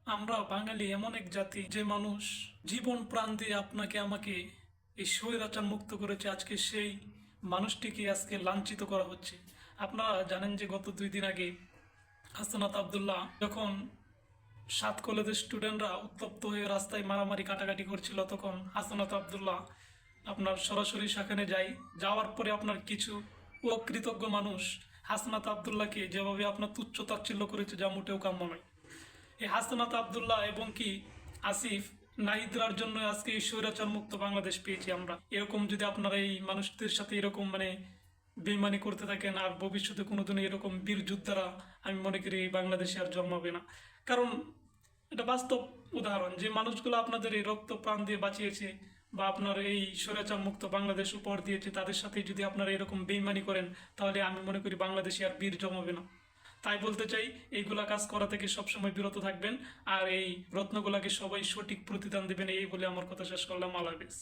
আমরা বাঙালি এমন এক জাতি যে মানুষ জীবন প্রাণ দিয়ে আপনাকে আমাকে এই স্বৈরাচার মুক্ত করেছে, আজকে সেই মানুষটিকে আজকে লাঞ্ছিত করা হচ্ছে। আপনারা জানেন যে গত 2 দিন আগে হাসনাত আবদুল্লাহ যখন 7 কলেজের স্টুডেন্টরা উত্তপ্ত হয়ে রাস্তায় মারামারি কাটাকাটি করছিল, তখন হাসনাত আবদুল্লাহ আপনার সরাসরি সেখানে যাওয়ার পরে আপনার কিছু অকৃতজ্ঞ মানুষ হাসনাত আবদুল্লাহকে যেভাবে আপনার তুচ্ছ তাচ্ছিল্য করেছে, যা মোটেও কাম্য নয়। এই হাসনাত আবদুল্লাহ এবং কি আসিফ নাহিদরার জন্য আজকে এই স্বৈরাচার মুক্ত বাংলাদেশ পেয়েছি আমরা। এরকম যদি আপনারা এই মানুষদের সাথে এরকম বেইমানি করতে থাকেন, আর ভবিষ্যতে কোনোদিন এরকম বীর যোদ্ধারা আমি মনে করি এই বাংলাদেশে আর জন্মাবে না। কারণ এটা বাস্তব উদাহরণ যে মানুষগুলো আপনাদের এই রক্ত প্রাণ দিয়ে বাঁচিয়েছে বা আপনার এই স্বৈরাচার মুক্ত বাংলাদেশ উপহার দিয়েছে, তাদের সাথে যদি আপনারা এরকম বেইমানি করেন, তাহলে আমি মনে করি বাংলাদেশে আর বীর জন্মাবে না। তাই বলতে চাই, এইগুলা কাজ করা থেকে সবসময় বিরত থাকবেন, আর এই রত্নগুলাকে সবাই সঠিক প্রতিদান দেবেন, এই বলে আমার কথা শেষ করলাম। আল্লাহ হাফেজ।